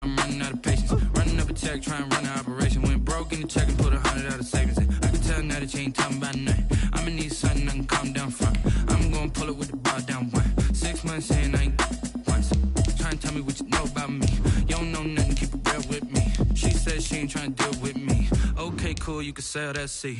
I'm running out of patience. Running up a check, trying to run an operation. Went broke in the check and put 100 out of savings in. I can tell now that you ain't talking about nothing. I'ma need something I can calm down from. I'm gonna pull it with the bar down one. 6 months in, I ain't once. Trying to tell me what you know about me. You don't know nothing, keep it real with me. She said she ain't trying to deal with me. Okay, cool, you can sell that seat.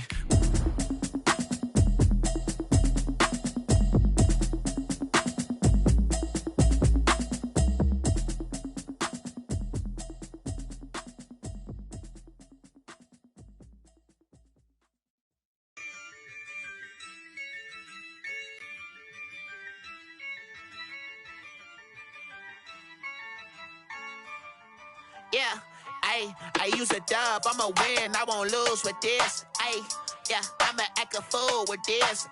Yeah, I use a dub, I'ma win, I won't lose with this. Yeah, I'ma act a fool with this.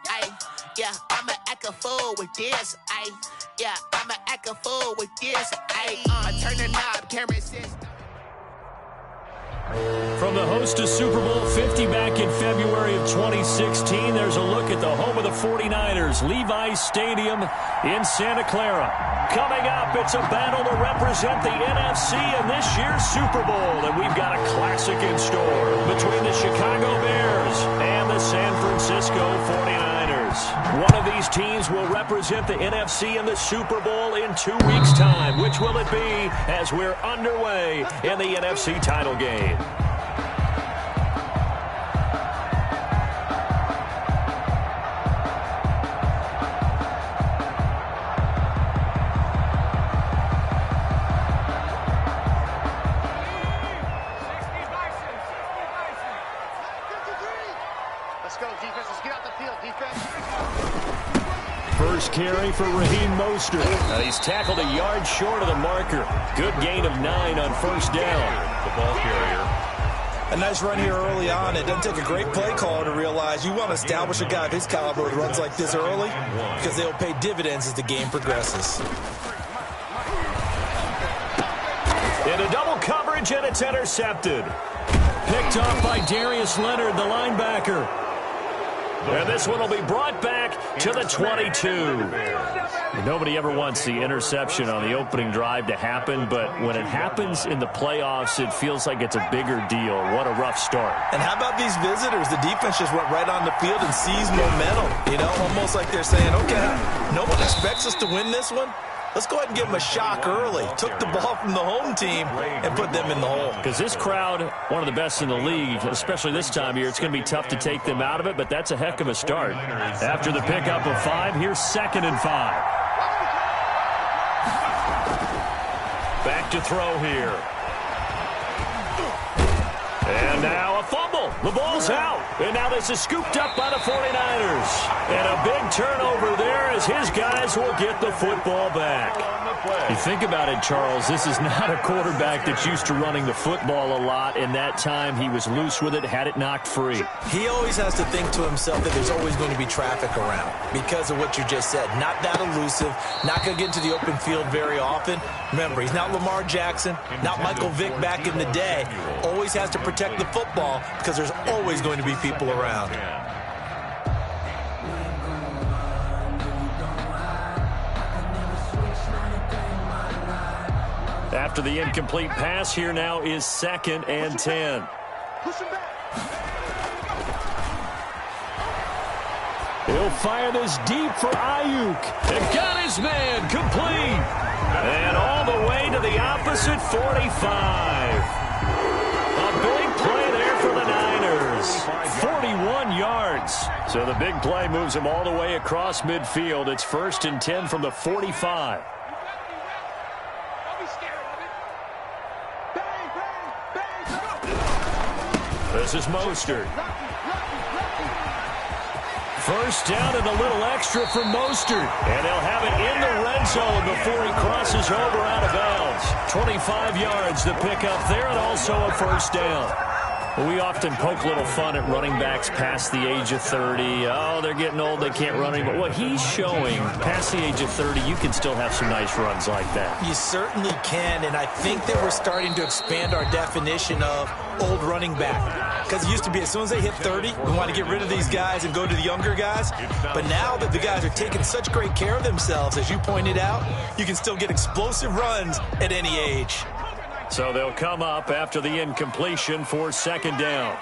Yeah, I'ma act a fool with this. Yeah, I'ma act a fool with this. Turn the knob, camera system. From the host of Super Bowl 50 back in February of 2016, there's a look at the home of the 49ers, Levi's Stadium in Santa Clara. Coming up, it's a battle to represent the NFC in this year's Super Bowl, and we've got a classic in store between the Chicago Bears and the San Francisco 49ers. One of these teams will represent the NFC in the Super Bowl in 2 weeks' time. Which will it be as we're underway in the NFC title game? First carry for Raheem Mostert. He's tackled a yard short of the marker. Good gain of 9 on first down. The ball carrier. A nice run here early on. It doesn't take a great play caller to realize you want to establish a guy of his caliber with runs like this early because they'll pay dividends as the game progresses. Into double coverage, and it's intercepted. Picked off by Darius Leonard, the linebacker. And this one will be brought back to the 22. Nobody ever wants the interception on the opening drive to happen, but when it happens in the playoffs, it feels like it's a bigger deal. What a rough start. And how about these visitors? The defense just went right on the field and seized momentum. You know, almost like they're saying, okay, no one expects us to win this one. Let's go ahead and give them a shock early. Took the ball from the home team and put them in the hole. Because this crowd, one of the best in the league, especially this time of year, it's going to be tough to take them out of it, but that's a heck of a start. After the pickup of 5, here's 2nd and 5. Back to throw here. And now a fumble. The ball's out. And now this is scooped up by the 49ers. And a big turnover there as his guys will get the football back. You think about it, Charles, this is not a quarterback that's used to running the football a lot. In that time, he was loose with it, had it knocked free. He always has to think to himself that there's always going to be traffic around because of what you just said. Not that elusive, not going to get into the open field very often. Remember, he's not Lamar Jackson, not Michael Vick back in the day. Always has to protect the football because there's always going to be people around. After the incomplete pass, here now is 2nd and 10. He'll fire this deep for Ayuk. And got his man complete. And all the way to the opposite 45. A big play there for the Niners. 41 yards. So the big play moves him all the way across midfield. It's 1st and 10 from the 45. This is Mostert. First down and a little extra for Mostert. And they'll have it in the red zone before he crosses over out of bounds. 25 yards to pick up there and also a first down. We often poke a little fun at running backs past the age of 30. Oh, they're getting old, they can't run anymore. What he's showing, past the age of 30, you can still have some nice runs like that. You certainly can, and I think that we're starting to expand our definition of old running back. Because it used to be as soon as they hit 30, we want to get rid of these guys and go to the younger guys. But now that the guys are taking such great care of themselves, as you pointed out, you can still get explosive runs at any age. So they'll come up after the incompletion for second down.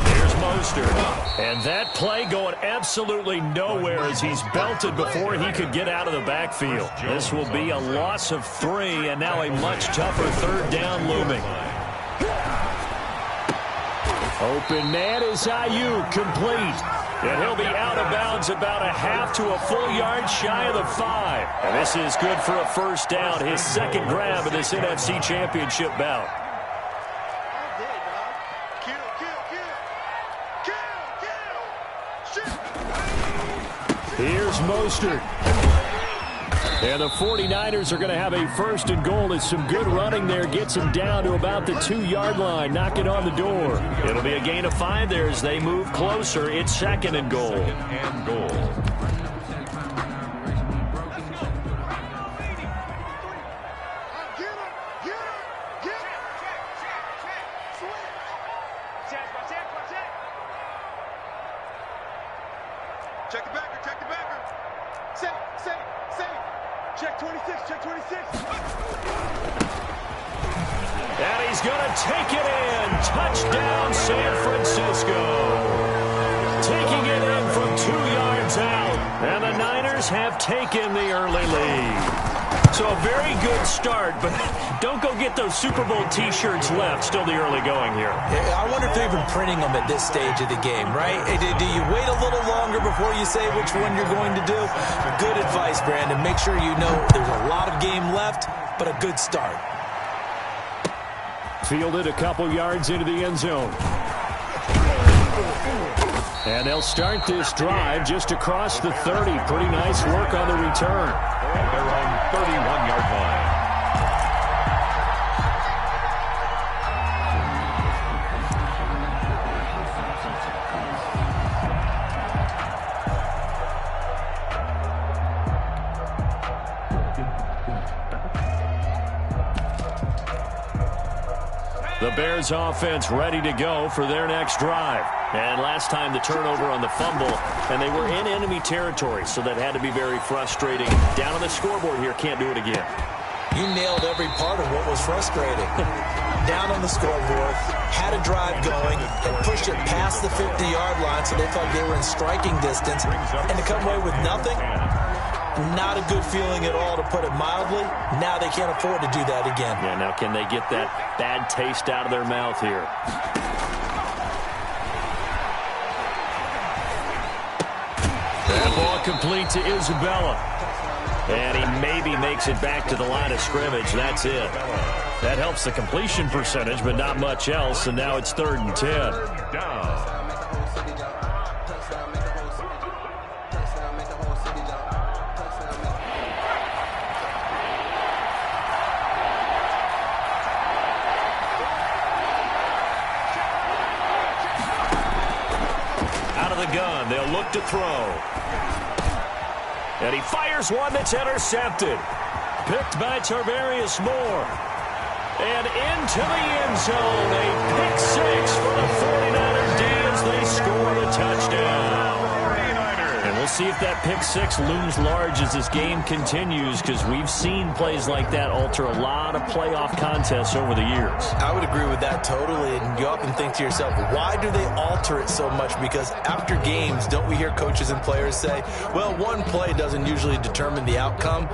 Here's Mostert. And that play going absolutely nowhere as he's belted before he could get out of the backfield. This will be a loss of 3, and now a much tougher third down looming. Open man is Ayuk, complete. And he'll be out of bounds about a half to a full yard shy of the 5. And this is good for a first down, his second grab of this NFC Championship bout. Here's Mostert. And the 49ers are going to have a first and goal as some good running there gets him down to about the 2-yard line, knocking on the door. It'll be a gain of 5 there as they move closer. It's second and goal. Check the backer, check the backer. Say. Check 26, check 26. And he's going to take it in. Touchdown, San Francisco. Taking it in from 2 yards out. And the Niners have taken the early lead. So a very good start, but don't go get those Super Bowl T-shirts left. Still the early going here. I wonder if they're even printing them at this stage of the game, right? Do you wait a little longer before you say which one you're going to do? Good advice, Brandon. Make sure you know there's a lot of game left, but a good start. Fielded a couple yards into the end zone. And they'll start this drive just across the 30. Pretty nice work on the return. And they're on 31-yard line. The Bears offense ready to go for their next drive. And last time the turnover on the fumble, and they were in enemy territory, so that had to be very frustrating. Down on the scoreboard here, can't do it again. You nailed every part of what was frustrating. Down on the scoreboard, had a drive going, and pushed it past the 50-yard line, so they felt they were in striking distance, and to come away with nothing, not a good feeling at all, to put it mildly. Now they can't afford to do that again. Yeah, now can they get that bad taste out of their mouth here? That ball complete to Isabella. And he maybe makes it back to the line of scrimmage. That's it. That helps the completion percentage, but not much else. And now it's 3rd and 10. Out of the gun, they'll look to throw. And he fires one that's intercepted. Picked by Tarvarius Moore. And into the end zone. A pick 6 for the 49ers D as they score the touchdown. And we'll see if that pick 6 looms large as this game continues, because we've seen plays like that alter a lot of playoff contests over the years. I would agree with that totally, and you often think to yourself, why do they alter it so much? Because after games, don't we hear coaches and players say, well, one play doesn't usually determine the outcome?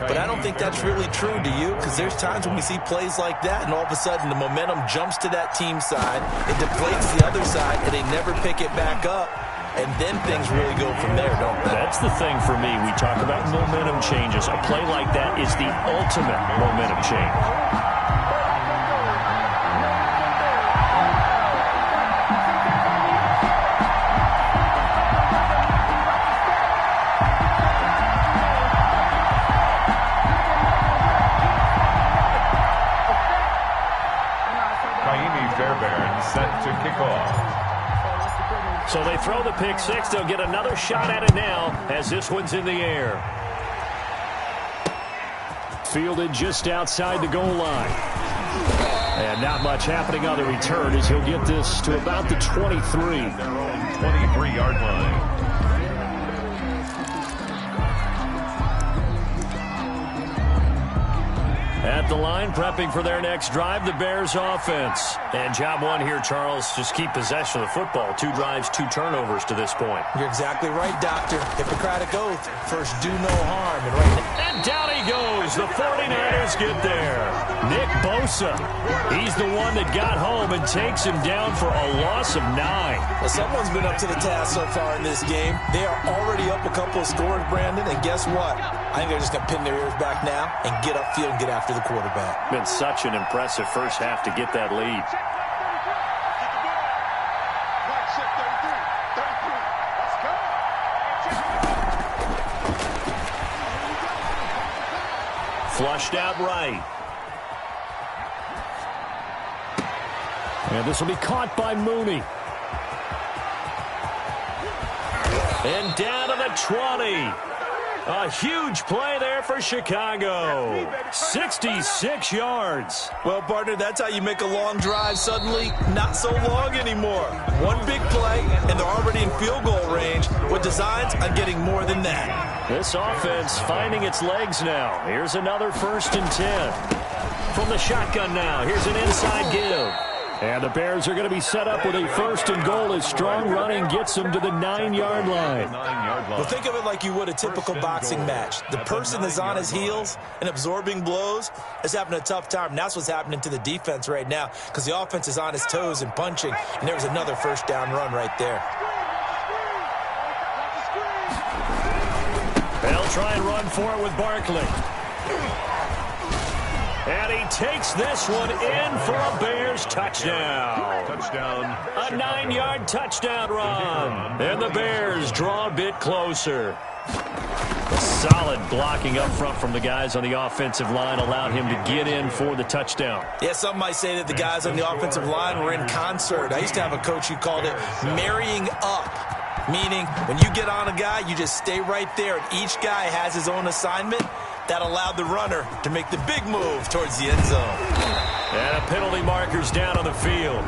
But I don't think that's really true, do you? Because there's times when we see plays like that, and all of a sudden the momentum jumps to that team side, it deflates the other side, and they never pick it back up. And then things really go from there, don't they? That's the thing for me. We talk about momentum changes. A play like that is the ultimate momentum change. Kaimi Fairbairn set to kick off. So they throw the pick 6. They'll get another shot at it now as this one's in the air. Fielded just outside the goal line. And not much happening on the return as he'll get this to about the 23. Their own 23-yard line. At the line, prepping for their next drive, the Bears offense. And job one here, Charles, just keep possession of the football. 2 drives, 2 turnovers to this point. You're exactly right, Doctor. Hippocratic oath. First, do no harm. And right now, and down he goes. The 49ers get there. Nick Bosa. He's the one that got home and takes him down for a loss of 9. Well, someone's been up to the task so far in this game. They are already up a couple of scores, Brandon, and guess what? I think they're just going to pin their ears back now and get upfield and get after the quarterback. Been such an impressive first half to get that lead. Flushed out right. And this will be caught by Mooney. And down to the 20. A huge play there for Chicago. 66 yards. Well, partner, that's how you make a long drive suddenly not so long anymore. One big play, and they're already in field goal range with designs on getting more than that. This offense finding its legs now. Here's another 1st and 10. From the shotgun now, here's an inside give. And the Bears are going to be set up with a 1st and goal as strong running gets them to the 9-yard line. Well, think of it like you would a typical boxing match. The person is on his heels and absorbing blows is having a tough time. And that's what's happening to the defense right now because the offense is on his toes and punching. And there was another 1st down run right there. They'll try and run for it with Barkley. And he takes this one in for a Bears touchdown. Touchdown. A 9-yard touchdown run. And the Bears draw a bit closer. Solid blocking up front from the guys on the offensive line allowed him to get in for the touchdown. Yeah, some might say that the guys on the offensive line were in concert. I used to have a coach who called it marrying up. Meaning, when you get on a guy, you just stay right there. And each guy has his own assignment. That allowed the runner to make the big move towards the end zone. And a penalty marker's down on the field.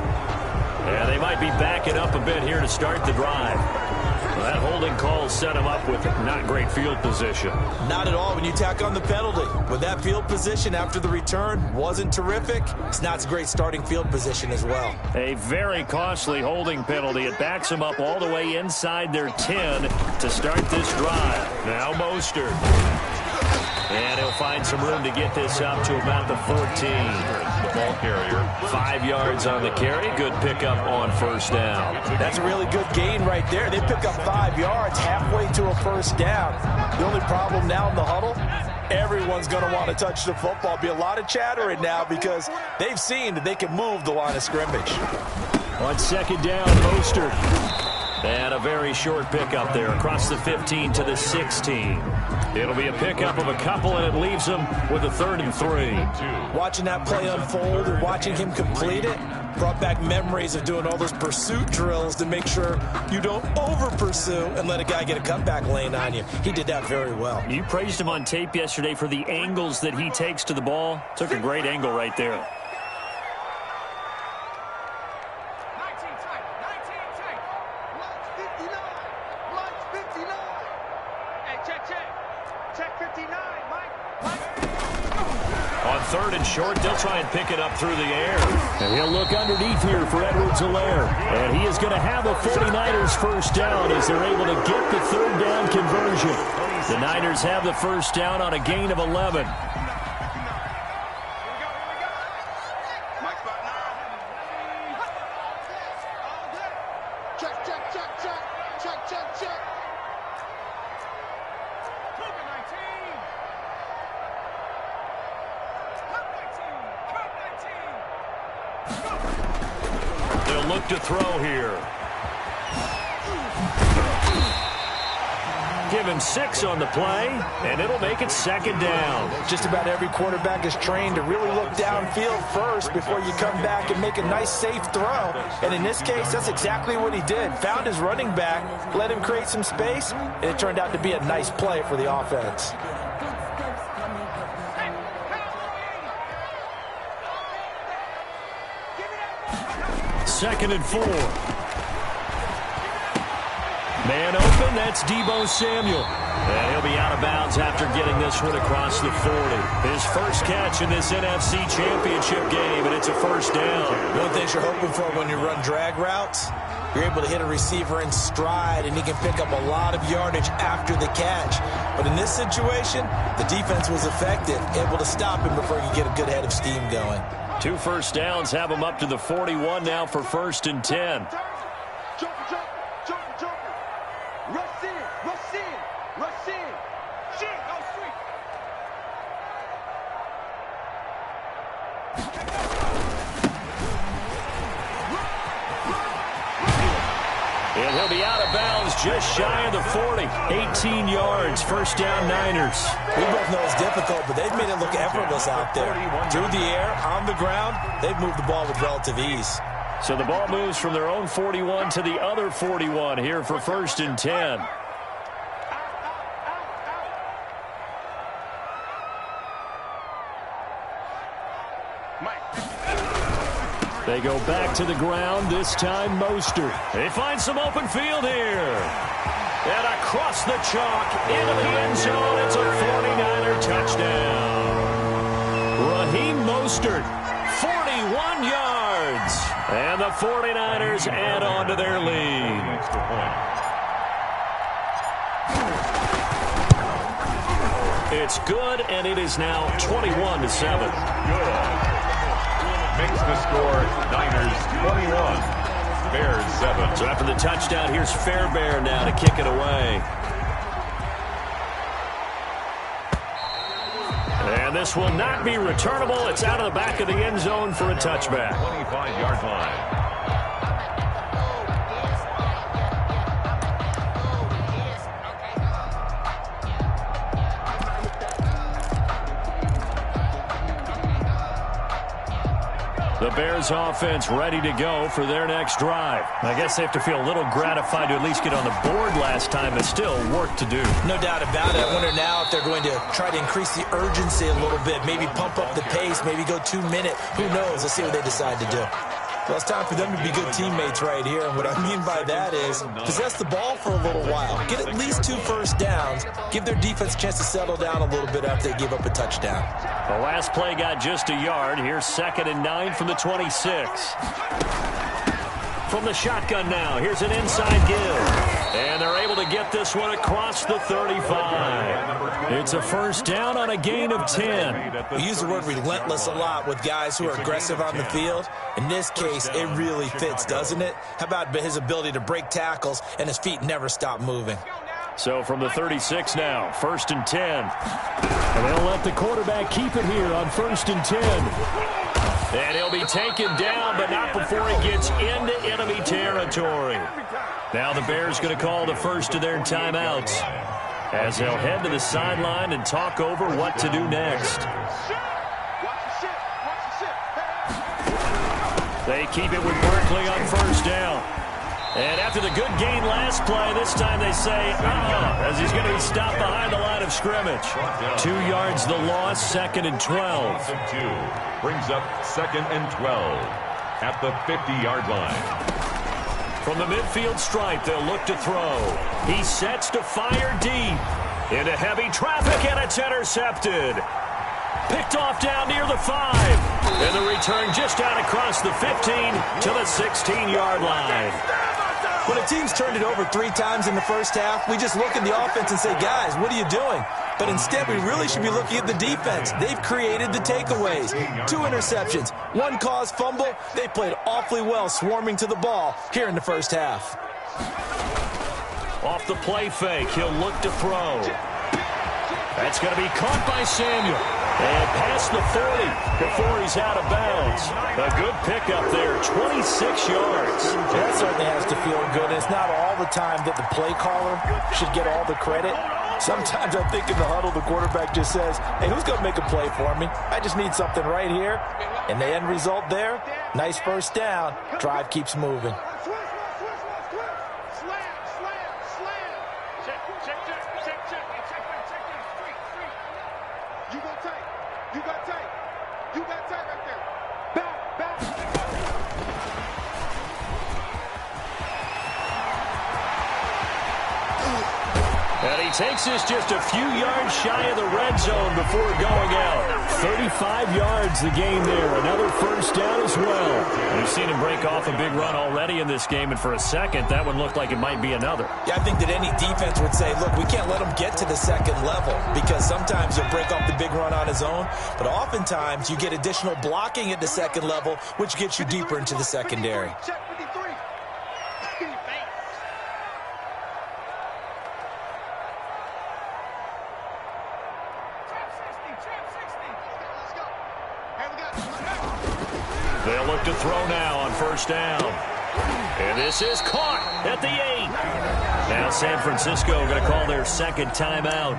Yeah, they might be backing up a bit here to start the drive. Well, that holding call set him up with not great field position. Not at all when you tack on the penalty. With that field position after the return wasn't terrific, it's not a great starting field position as well. A very costly holding penalty. It backs them up all the way inside their 10 to start this drive. Now Mostert. And he'll find some room to get this up to about the 14. The ball carrier. 5 yards on the carry. Good pickup on 1st down. That's a really good gain right there. They pick up 5 yards halfway to a 1st down. The only problem now in the huddle, everyone's going to want to touch the football. Be a lot of chattering now because they've seen that they can move the line of scrimmage. On 2nd down, Mostert. And a very short pickup there across the 15 to the 16. It'll be a pickup of a couple, and it leaves them with a 3rd and 3. Watching that play unfold and watching him complete it brought back memories of doing all those pursuit drills to make sure you don't over-pursue and let a guy get a cutback lane on you. He did that very well. You praised him on tape yesterday for the angles that he takes to the ball. Took a great angle right there. On 3rd and short, they'll try and pick it up through the air. And he'll look underneath here for Edwards-Helaire. And he is going to have a 49ers 1st down as they're able to get the 3rd down conversion. The Niners have the 1st down on a gain of 11. They'll look to throw here. Give him 6 on the play, and it'll make it 2nd down. Just about every quarterback is trained to really look downfield first before you come back and make a nice, safe throw. And in this case, that's exactly what he did. Found his running back, let him create some space, and it turned out to be a nice play for the offense. Second and 4. Man open, that's Deebo Samuel. And he'll be out of bounds after getting this one across the 40. His first catch in this NFC Championship game, and it's a first down. One of the things you're hoping for when you run drag routes, you're able to hit a receiver in stride, and he can pick up a lot of yardage after the catch. But in this situation, the defense was effective, able to stop him before he could get a good head of steam going. 2 first downs have him up to the 41 now for 1st and 10. And he'll be out of bounds just shy of the 40. 18 yards, first down Niners. We both know it's difficult, but they've made it look effortless out there. Through the air, on the ground, they've moved the ball with relative ease. So the ball moves from their own 41 to the other 41 here for 1st and 10. They go back to the ground, this time Mostert. They find some open field here. And across the chalk, into the end zone, it's a 49er touchdown. Raheem Mostert, 41 yards. And the 49ers add on to their lead. It's good, and it is now 21-7. Good. Makes the score Niners 21, Bears 7. So after the touchdown, here's Fairbairn now to kick it away. And this will not be returnable. It's out of the back of the end zone for a touchback. 25-yard line. The Bears offense ready to go for their next drive. I guess they have to feel a little gratified to at least get on the board last time, but still work to do. No doubt about it. I wonder now if they're going to try to increase the urgency a little bit, maybe pump up the pace, maybe go 2-minute. Who knows? Let's see what they decide to do. Well, it's time for them to be good teammates right here. And what I mean by that is possess the ball for a little while. Get at least 2 first downs. Give their defense a chance to settle down a little bit after they give up a touchdown. The last play got just a yard. Here's 2nd and 9 from the 26. From the shotgun now, here's an inside give. And they're able to get this one across the 35. It's a first down on a gain of 10. We use the word relentless a lot with guys who are aggressive on the field. In this case, it really fits, doesn't it? How about his ability to break tackles and his feet never stop moving? So from the 36 now, 1st and 10. And they'll let the quarterback keep it here on 1st and 10. And he'll be taken down, but not before he gets into enemy territory. Now the Bears going to call the first of their timeouts as they'll head to the sideline and talk over what to do next. They keep it with Barkley on first down. And after the good gain last play, this time they say, as he's going to be stopped behind the line of scrimmage. 2 yards the loss, 2nd and 12. Brings up 2nd and 12 at the 50-yard line. From the midfield stripe, they'll look to throw. He sets to fire deep. Into heavy traffic, and it's intercepted. Picked off down near the 5. And the return just out across the 15 to the 16-yard line. When a team's turned it over 3 times in the first half, we just look at the offense and say, guys, what are you doing? But instead, we really should be looking at the defense. They've created the takeaways. 2 interceptions, 1 caused fumble. They played awfully well swarming to the ball here in the first half. Off the play fake, he'll look to throw. That's going to be caught by Samuel. And past the 40 before he's out of bounds. A good pickup there, 26 yards. That certainly has to feel good. It's not all the time that the play caller should get all the credit. Sometimes I think in the huddle, the quarterback just says, hey, who's going to make a play for me? I just need something right here. And the end result there, nice first down. Drive keeps moving. And he he takes this just a few yards shy of the red zone before going out. 35 yards the gain there. Another first down as well. We've seen him break off a big run already in this game, and for a second, that one looked like it might be another. Yeah, I think that any defense would say, look, we can't let him get to the second level, because sometimes he'll break off the big run on his own, but oftentimes you get additional blocking at the second level, which gets you deeper into the secondary. They'll look to throw now on first down. And this is caught at the 8. Now San Francisco going to call their second timeout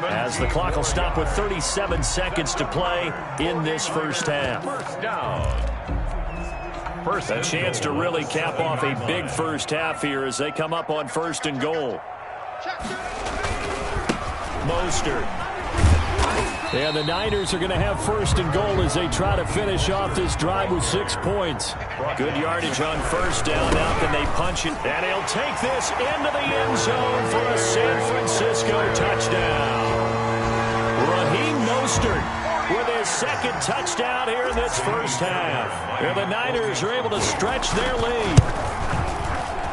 as the clock will stop with 37 seconds to play in this first half. First down. A chance to really cap off a big first half here as they come up on first and goal. Mostert. And the Niners are going to have first and goal as they try to finish off this drive with 6 points. Good yardage on first down. Now can they punch it? And he'll take this into the end zone for a San Francisco touchdown. Raheem Mostert with his second touchdown here in this first half. And the Niners are able to stretch their lead.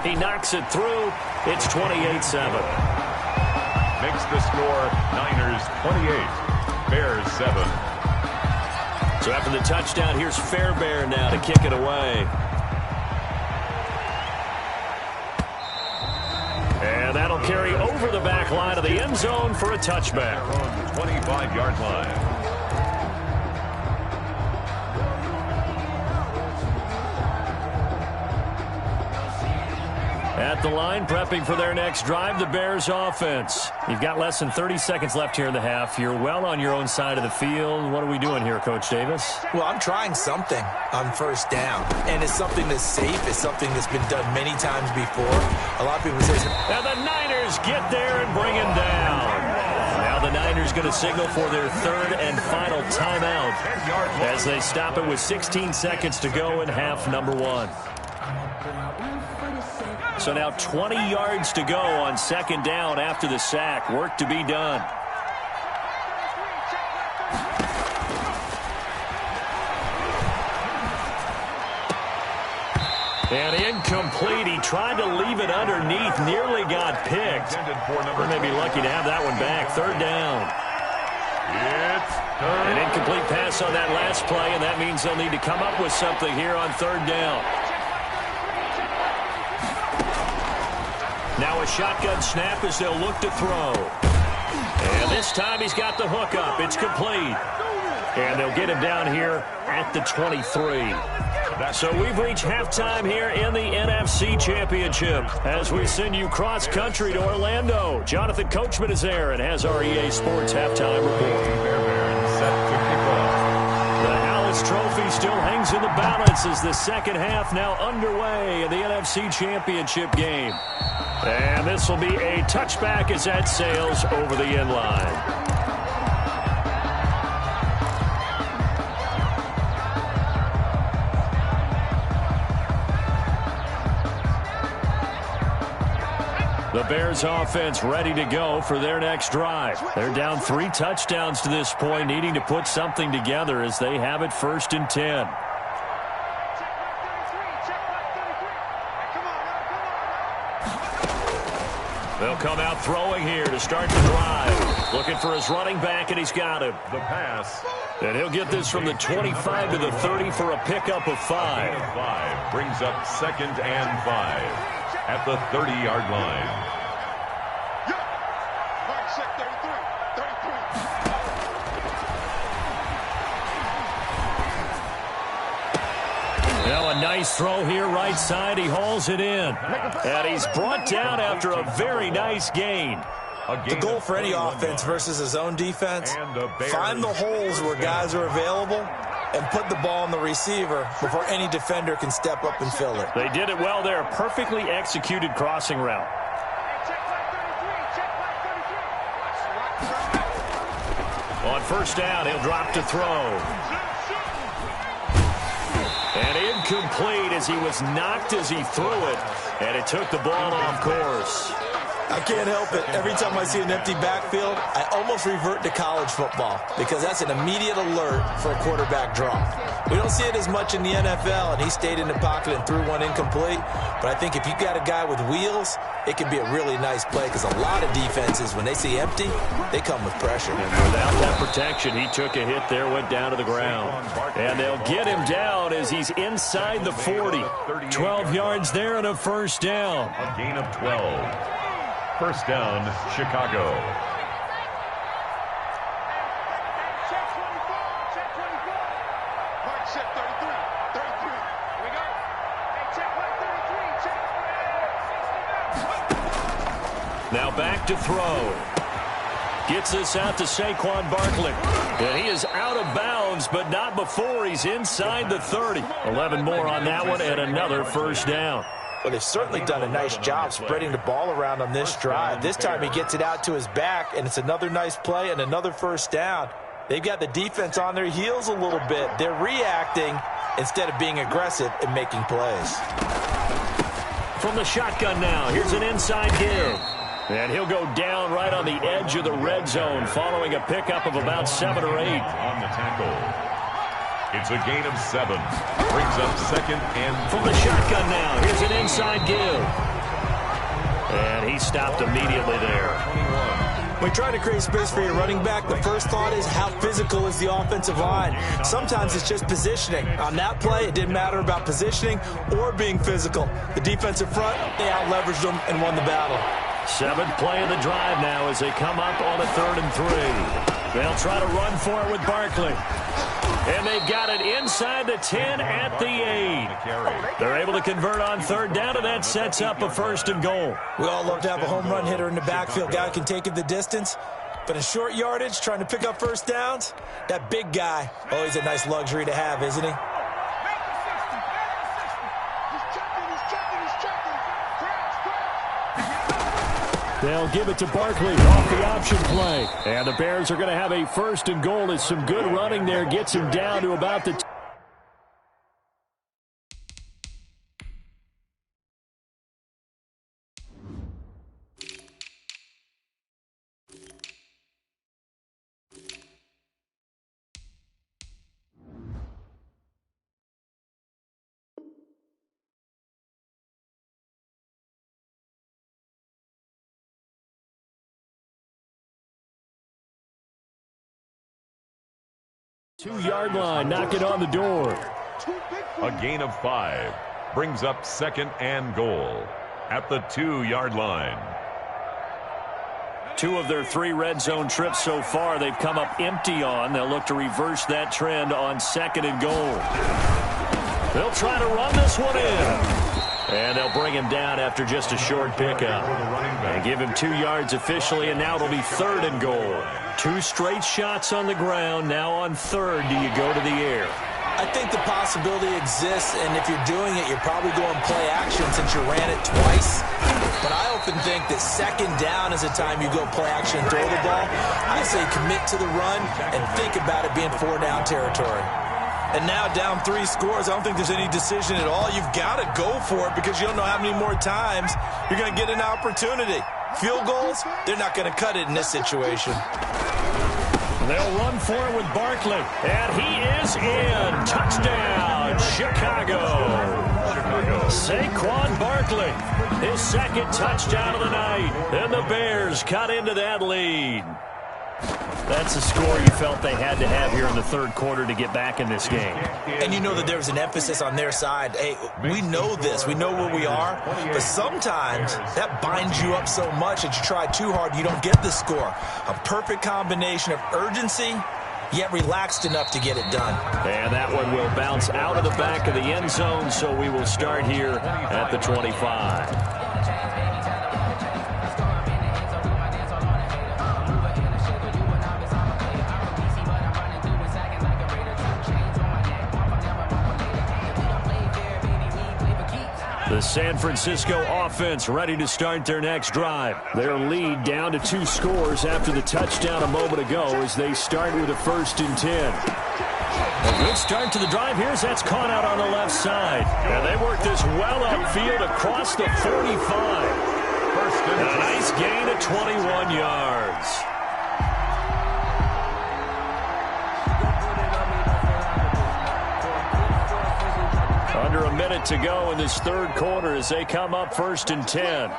He knocks it through. It's 28-7. Makes the score Niners 28. Bears 7. So after the touchdown, here's Fairbairn now to kick it away. And that'll carry over the back line of the end zone for a touchback. On the 25-yard line. At the line, prepping for their next drive, the Bears offense. You've got less than 30 seconds left here in the half. You're well on your own side of the field. What are we doing here, Coach Davis? Well, I'm trying something on first down, and it's something that's safe. It's something that's been done many times before. A lot of people say... And the Niners get there and bring him down. Now the Niners going to signal for their third and final timeout as they stop it with 16 seconds to go in half number 1. So now 20 yards to go on second down after the sack. Work to be done. And incomplete. He tried to leave it underneath. Nearly got picked. They may be lucky to have that one back. Third down. An incomplete pass on that last play, and that means they'll need to come up with something here on third down. Now a shotgun snap as they'll look to throw. And this time he's got the hook up. It's complete. And they'll get him down here at the 23. So we've reached halftime here in the NFC Championship as we send you cross-country to Orlando. Jonathan Coachman is there and has our EA Sports halftime report. The Hallis Trophy still hangs in the balance as the second half now underway in the NFC Championship game. And this will be a touchback as that sails over the end line. The Bears offense ready to go for their next drive. They're down 3 touchdowns to this point, needing to put something together as they have it first and 10. They'll come out throwing here to start the drive. Looking for his running back, and he's got him. The pass. And he'll get this from the 25 to the 30 for a pickup of 5. 5 brings up second and 5 at the 30-yard line. Now a nice throw here right side. He hauls it in. And he's brought down after a very nice gain. The goal for any offense versus his own defense, find the holes where guys are available and put the ball on the receiver before any defender can step up and fill it. They did it well there. Perfectly executed crossing route. On first down, he'll drop to throw. And incomplete as he was knocked as he threw it. And it took the ball off course. I can't help it. Every time I see an empty backfield, I almost revert to college football because that's an immediate alert for a quarterback draw. We don't see it as much in the NFL, and he stayed in the pocket and threw one incomplete. But I think if you got a guy with wheels, it can be a really nice play because a lot of defenses, when they see empty, they come with pressure. And without that protection, he took a hit there, went down to the ground. And they'll get him down as he's inside the 40. 12 yards there and a first down. A gain of 12. First down, Chicago. Check 24. Check 24. Mark, check 33. 33. Here we go. Hey, check 133. Check. Now back to throw. Gets this out to Saquon Barkley. And he is out of bounds, but not before he's inside the 30. 11 more on that one and another first down. Well, they've certainly done a nice job spreading the ball around on this drive. This time he gets it out to his back, and it's another nice play and another first down. They've got the defense on their heels a little bit. They're reacting instead of being aggressive and making plays. From the shotgun now, here's an inside give. And he'll go down right on the edge of the red zone following a pickup of about 7 or 8. On the tackle. It's a gain of 7. Brings up second and... From the shotgun now, here's an inside give. And he stopped immediately there. When trying to create space for your running back, the first thought is how physical is the offensive line. Sometimes it's just positioning. On that play, it didn't matter about positioning or being physical. The defensive front, they out-leveraged them and won the battle. 7th play of the drive now as they come up on a 3rd and 3. They'll try to run for it with Barkley. And they've got it inside the 10 at the 8. They're able to convert on 3rd down, and that sets up a 1st and goal. We all love to have a home run hitter in the backfield. Guy who can take it the distance. But in short yardage, trying to pick up first downs, that big guy, always a nice luxury to have, isn't he? They'll give it to Barkley off the option play. And the Bears are going to have a 1st and goal as some good running there gets him down to about the... Two-yard line, knock it on the door. A gain of 5. Brings up second and goal at the 2-yard line. 2 of their 3 red zone trips so far they've come up empty on. They'll look to reverse that trend on 2nd and goal. They'll try to run this one in. And they'll bring him down after just a short pickup. And give him 2 yards officially, and now it'll be 3rd and goal. 2 straight shots on the ground. Now on 3rd, do you go to the air? I think the possibility exists, and if you're doing it, you're probably going play action since you ran it twice. But I often think that 2nd down is the time you go play action and throw the ball. I say commit to the run and think about it being 4-down territory. And now down 3 scores, I don't think there's any decision at all. You've got to go for it because you don't know how many more times you're going to get an opportunity. Field goals, they're not going to cut it in this situation. They'll run for it with Barkley. And he is in. Touchdown, Chicago. Saquon Barkley, his 2nd touchdown of the night. And the Bears cut into that lead. That's a score you felt they had to have here in the 3rd quarter to get back in this game. And you know that there was an emphasis on their side. Hey, we know this. We know where we are. But sometimes that binds you up so much that you try too hard, you don't get the score. A perfect combination of urgency, yet relaxed enough to get it done. And that one will bounce out of the back of the end zone, so we will start here at the 25. The San Francisco offense ready to start their next drive. Their lead down to 2 scores after the touchdown a moment ago as they start with a 1st and 10. A good start to the drive here as that's caught out on the left side. And they work this well upfield across the 45. First Boston. A nice gain of 21 yards. Under a minute to go in this third quarter as they come up 1st and 10.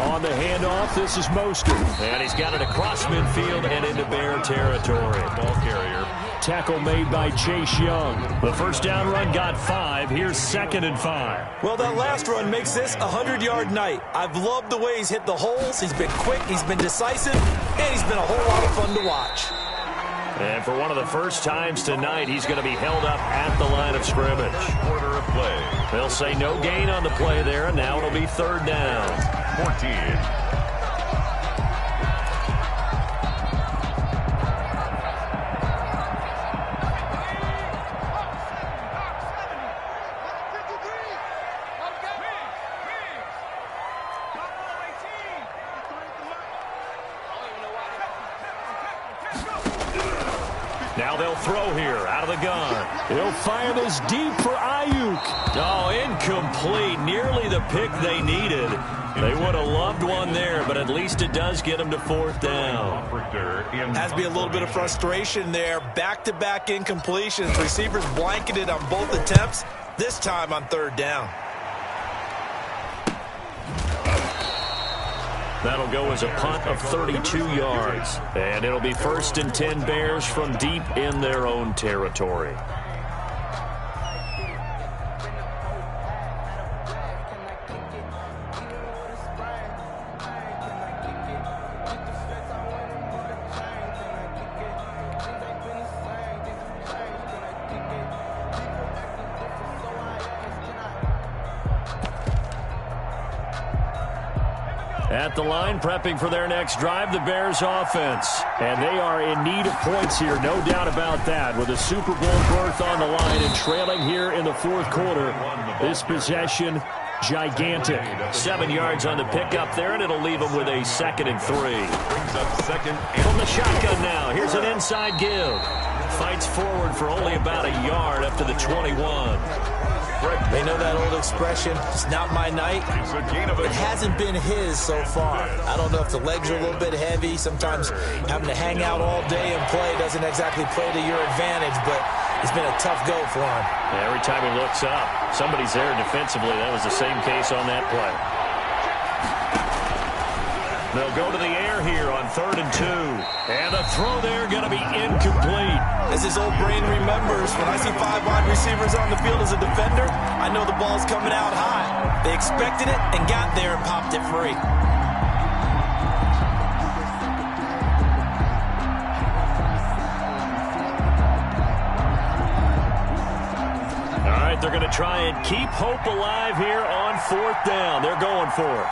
On the handoff, this is Mostert. And he's got it across midfield and into Bear territory. Ball carrier. Tackle made by Chase Young. The first down run got 5. Here's 2nd and 5. Well, that last run makes this a 100-yard night. I've loved the way he's hit the holes. He's been quick, he's been decisive, and he's been a whole lot of fun to watch. And for one of the first times tonight, he's going to be held up at the line of scrimmage. Quarter of play. They'll say no gain on the play there, and now it'll be 3rd down. 14. Now they'll throw here out of the gun. He'll fire this deep for Ayuk. Oh, incomplete. Nearly the pick they needed. They would have loved one there, but at least it does get them to 4th down. Has to be a little bit of frustration there. Back-to-back incompletions. Receivers blanketed on both attempts, this time on 3rd down. That'll go as a punt of 32 yards. And it'll be 1st and 10 Bears from deep in their own territory. At the line, prepping for their next drive, the Bears offense. And they are in need of points here, no doubt about that. With a Super Bowl berth on the line and trailing here in the 4th quarter, this possession, gigantic. 7 yards on the pickup there, and it'll leave them with a 2nd and 3. Brings up 2nd and From the shotgun now, here's an inside give. Fights forward for only about a yard up to the 21. They know that old expression, it's not my night. It's a gain of It hasn't been his so far. I don't know if the legs are a little bit heavy. Sometimes having to hang out all day and play doesn't exactly play to your advantage, but it's been a tough go for him. Yeah, every time he looks up, somebody's there defensively. That was the same case on that play. They'll go to the air here on 3rd and 2. And the throw there going to be incomplete. As his old brain remembers, when I see 5 wide receivers on the field as a defender, I know the ball's coming out high. They expected it and got there and popped it free. All right, they're going to try and keep hope alive here on 4th down. They're going for it.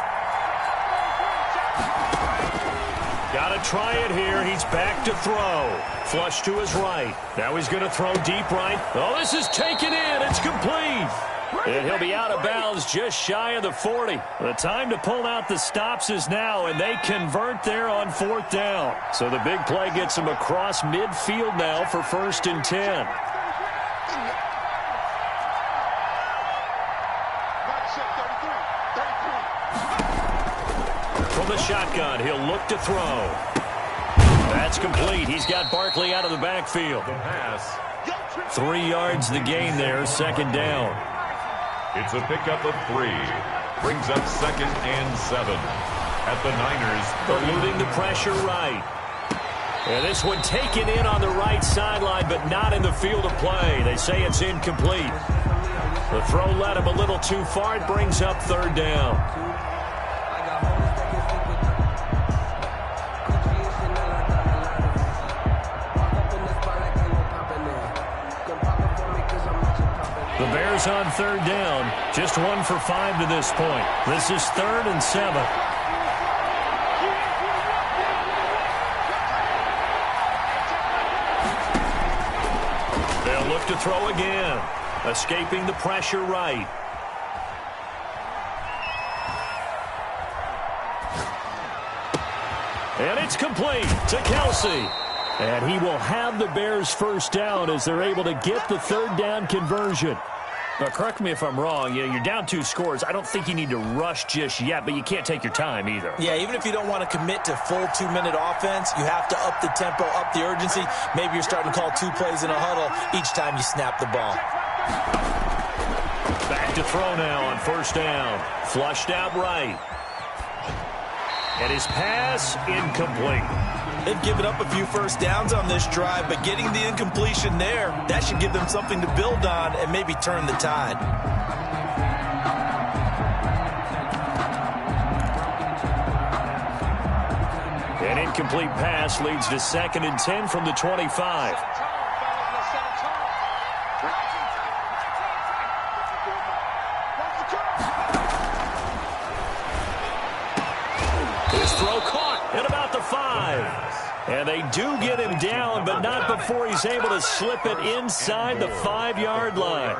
Got to try it here. He's back to throw. Flush to his right. Now he's going to throw deep right. Oh, this is taken in. It's complete. And he'll be out of bounds just shy of the 40. The time to pull out the stops is now, and they convert there on 4th down. So the big play gets them across midfield now for 1st and 10. From the shotgun, he'll look to throw. That's complete. He's got Barkley out of the backfield. the pass. 3 yards the gain there, 2nd down. It's a pickup of 3. Brings up 2nd and 7. At the Niners, Eluding the pressure right. And this one taken in on the right sideline, but not in the field of play. They say it's incomplete. The throw led him a little too far. It brings up 3rd down. The Bears on 3rd down. Just 1 for 5 to this point. This is 3rd and 7. They'll look to throw again. Escaping the pressure right. And it's complete to Kelsey. And he will have the Bears' first down as they're able to get the 3rd down conversion. But correct me if I'm wrong, you're down 2 scores. I don't think you need to rush just yet, but you can't take your time either. Yeah, even if you don't want to commit to full 2-minute offense, you have to up the tempo, up the urgency. Maybe you're starting to call 2 plays in a huddle each time you snap the ball. Back to throw now on first down. Flushed out right. And his pass incomplete. They've given up a few first downs on this drive, but getting the incompletion there, that should give them something to build on and maybe turn the tide. An incomplete pass leads to 2nd and 10 from the 25. His throw caught at about the 5. And they do get him down, but not before he's able to slip it inside the 5-yard line.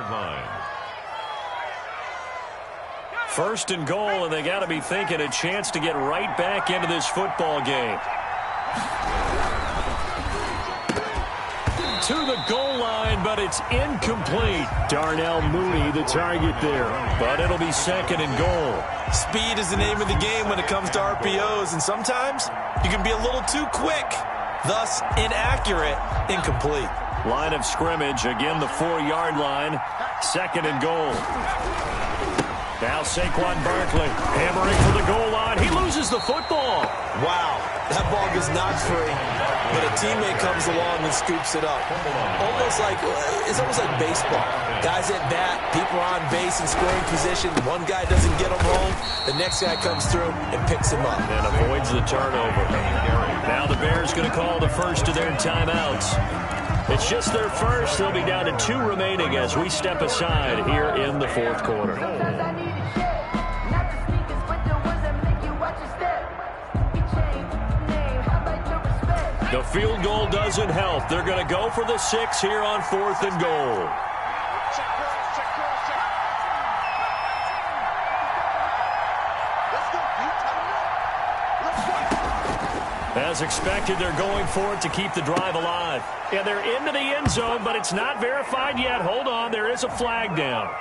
1st and goal, and they got to be thinking a chance to get right back into this football game. To the goal line, but it's incomplete. Darnell Mooney, the target there. But it'll be 2nd and goal. Speed is the name of the game when it comes to RPOs, and sometimes you can be a little too quick, thus inaccurate, incomplete. Line of scrimmage, again the 4-yard line, 2nd and goal. Now Saquon Barkley hammering for the goal line. He loses the football. Wow, that ball gets knocked free, but a teammate comes along and scoops it up. It's almost like baseball. Guys at bat, people are on base in scoring position. One guy doesn't get him home. The next guy comes through and picks him up. And avoids the turnover. Now the Bears going to call the first of their timeouts. It's just their first. They'll be down to 2 remaining as we step aside here in the 4th quarter. The field goal doesn't help. They're going to go for the 6 here on 4th and goal. As expected, they're going for it to keep the drive alive. Yeah, they're into the end zone, but it's not verified yet. Hold on, there is a flag down.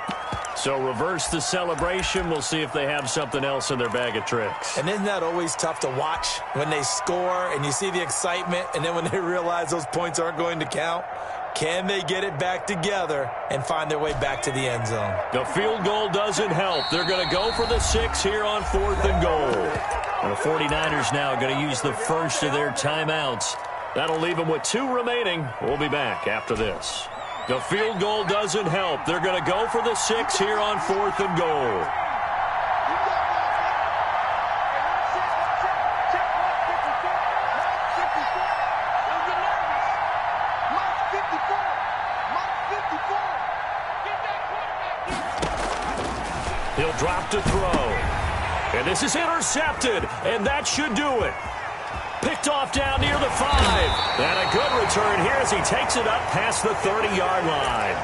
So reverse the celebration. We'll see if they have something else in their bag of tricks. And isn't that always tough to watch when they score and you see the excitement, and then when they realize those points aren't going to count? Can they get it back together and find their way back to the end zone? The field goal doesn't help. They're going to go for the 6 here on 4th and goal. And the 49ers now going to use the first of their timeouts. That'll leave them with 2 remaining. We'll be back after this. The field goal doesn't help. They're going to go for the 6 here on 4th and goal. He'll drop to throw. And this is intercepted, and that should do it. Picked off down near the 5. And a good return here as he takes it up past the 30-yard line.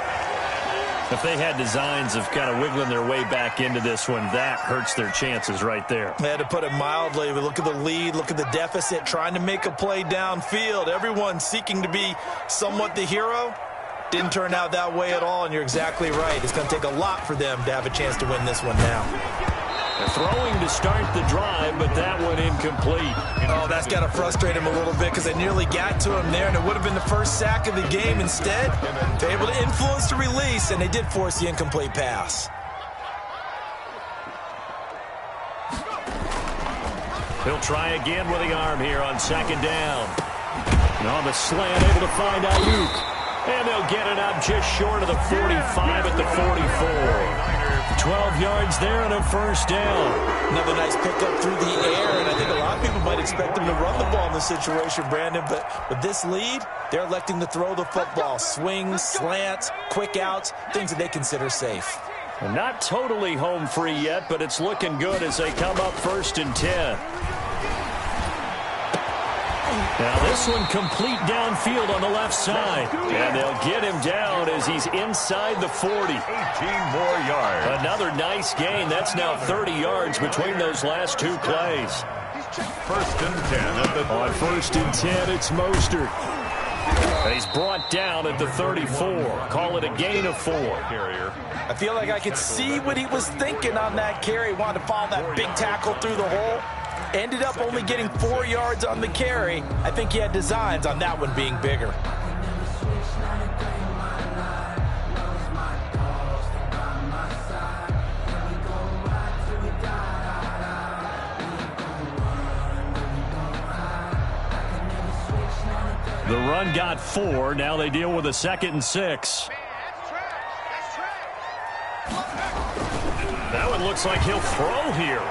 If they had designs of kind of wiggling their way back into this one, that hurts their chances right there. They had to put it mildly, but look at the lead, look at the deficit, trying to make a play downfield. Everyone seeking to be somewhat the hero. Didn't turn out that way at all, and you're exactly right. It's going to take a lot for them to have a chance to win this one now. They're throwing to start the drive, but that one incomplete. Oh, that's got to frustrate him a little bit because they nearly got to him there, and it would have been the first sack of the game. Instead, they're able to influence the release, and they did force the incomplete pass. He'll try again with the arm here on 2nd down. And on the slant, able to find Ayuk. And they'll get it up just short of the 45 at the 44. 12 yards there and a first down. Another nice pickup through the air, and I think a lot of people might expect them to run the ball in this situation, Brandon, but with this lead, they're electing to throw the football. Swings, slants, quick outs, things that they consider safe. Not totally home free yet, but it's looking good as they come up 1st and 10. Now this one complete downfield on the left side. And they'll get him down as he's inside the 40. 18 more yards. Another nice gain. That's now 30 yards between those last 2 plays. 1st and 10. On 1st and 10, it's Mostert. And he's brought down at the 34. Call it a gain of 4. I feel like I could see what he was thinking on that carry. Wanted to follow that big tackle through the hole. Ended up only getting 4 yards on the carry. I think he had designs on that one being bigger. The run got 4. Now they deal with a 2nd and 6. That one looks like he'll throw here.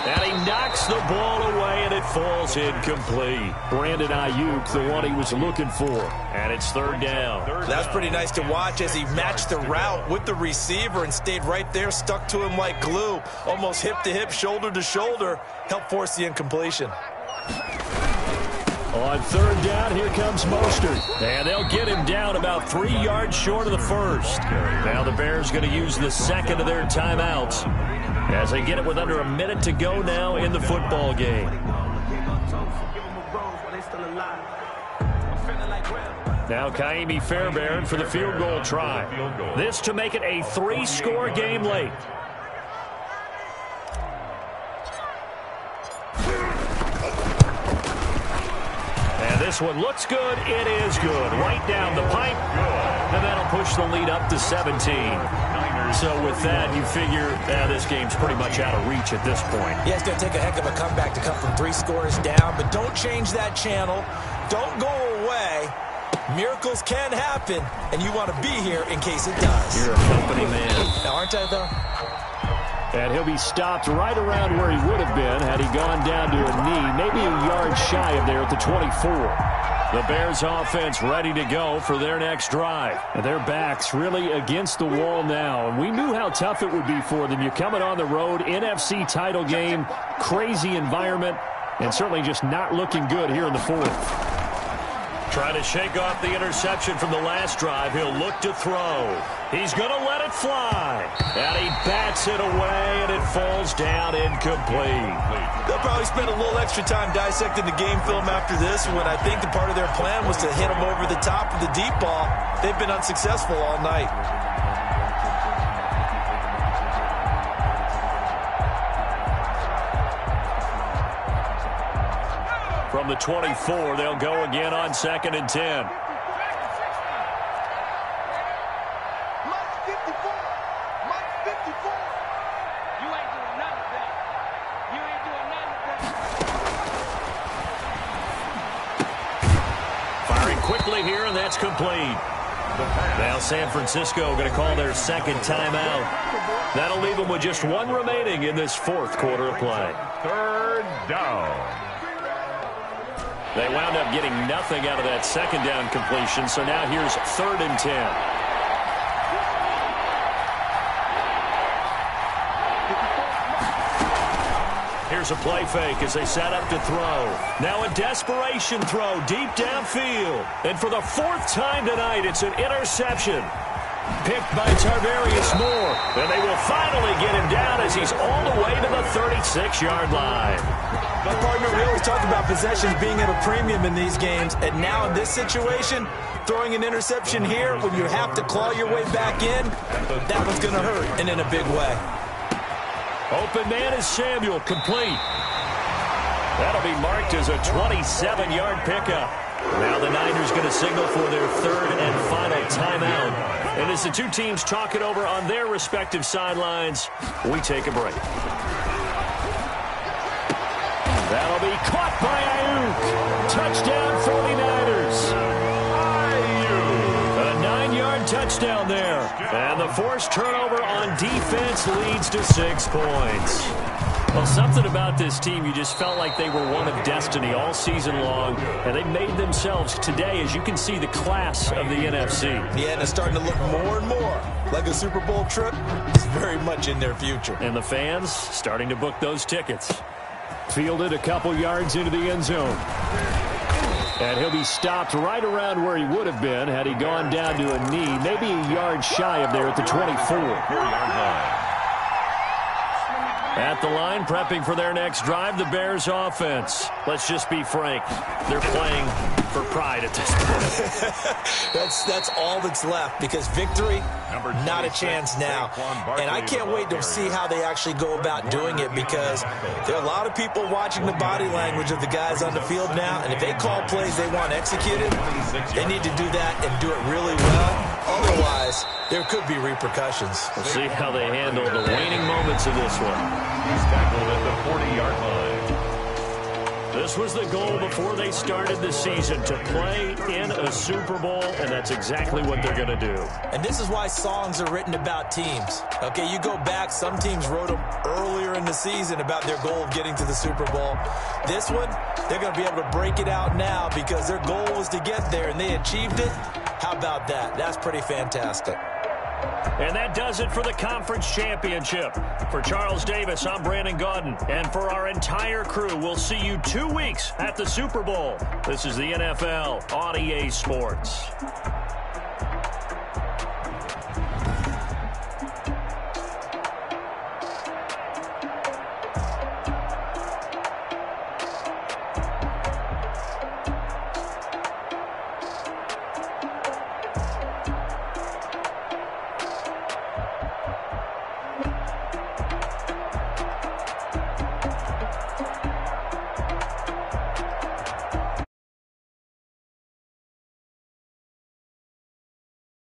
And he knocks the ball away, and it falls incomplete. Brandon Ayuk, the one he was looking for. And it's 3rd down. That's pretty nice to watch as he matched the route with the receiver and stayed right there, stuck to him like glue. Almost hip to hip, shoulder to shoulder. Helped force the incompletion. On 3rd down, here comes Mostert. And they'll get him down about 3 yards short of the 1st. Now the Bears going to use the 2nd of their timeouts as they get it with under a minute to go now in the football game. Now Kaimi Fairbairn for the field goal try. This to make it a 3-score game late. And this one looks good. It is good. Right down the pipe. And that'll push the lead up to 17. So with that, you figure this game's pretty much out of reach at this point. Yeah, it's going to take a heck of a comeback to come from 3 scores down, but don't change that channel. Don't go away. Miracles can happen, and you want to be here in case it does. You're a company man. Aren't I, though? And he'll be stopped right around where he would have been had he gone down to a knee, maybe a yard shy of there at the 24. The Bears offense ready to go for their next drive. And their backs really against the wall now. And we knew how tough it would be for them. You're coming on the road, NFC title game, crazy environment, and certainly just not looking good here in the 4th. Trying to shake off the interception from the last drive. He'll look to throw. He's going to let it fly. And he bats it away, and it falls down incomplete. They'll probably spend a little extra time dissecting the game film after this when I think the part of their plan was to hit him over the top of the deep ball. They've been unsuccessful all night. From the 24, they'll go again on 2nd and 10. Firing quickly here, and that's complete. Now San Francisco going to call their 2nd timeout. That'll leave them with just 1 remaining in this 4th quarter of play. 3rd down. They wound up getting nothing out of that 2nd down completion, so now here's 3rd and 10. Here's a play fake as they set up to throw. Now a desperation throw deep downfield. And for the 4th time tonight, it's an interception. Picked by Tarvarius Moore. And they will finally get him down as he's all the way to the 36-yard line. My partner, we always talk about possessions being at a premium in these games. And now in this situation, throwing an interception here when you have to claw your way back in, that one's going to hurt, and in a big way. Open man is Samuel, complete. That'll be marked as a 27-yard pickup. Now the Niners going to signal for their 3rd and final timeout. And as the two teams talk it over on their respective sidelines, we take a break. That'll be caught by Ayuk. Touchdown 49ers. A 9-yard touchdown there. And the forced turnover on defense leads to 6 points. Well, something about this team, you just felt like they were one of destiny all season long, and they made themselves today, as you can see, the class of the NFC. Yeah, and it's starting to look more and more like a Super Bowl trip is very much in their future. And the fans starting to book those tickets. Fielded a couple yards into the end zone. And he'll be stopped right around where he would have been had he gone down to a knee, maybe a yard shy of there at the 24. At the line, prepping for their next drive, the Bears offense. Let's just be frank. They're playing for pride at this point. That's all that's left, because victory, not a chance now. And I can't wait to see how they actually go about doing it, because there are a lot of people watching the body language of the guys on the field now, and if they call plays they want executed, they need to do that and do it really well. Otherwise, there could be repercussions. We'll see how they handle the waning moments of this one. He's tackled at the 40-yard line. This was the goal before they started the season, to play in a Super Bowl, and that's exactly what they're going to do. And this is why songs are written about teams. Okay, you go back, some teams wrote them earlier in the season about their goal of getting to the Super Bowl. This one, they're going to be able to break it out now because their goal was to get there, and they achieved it. How about that? That's pretty fantastic. And that does it for the conference championship. For Charles Davis, I'm Brandon Gaudin. And for our entire crew, we'll see you 2 weeks at the Super Bowl. This is the NFL on EA Sports.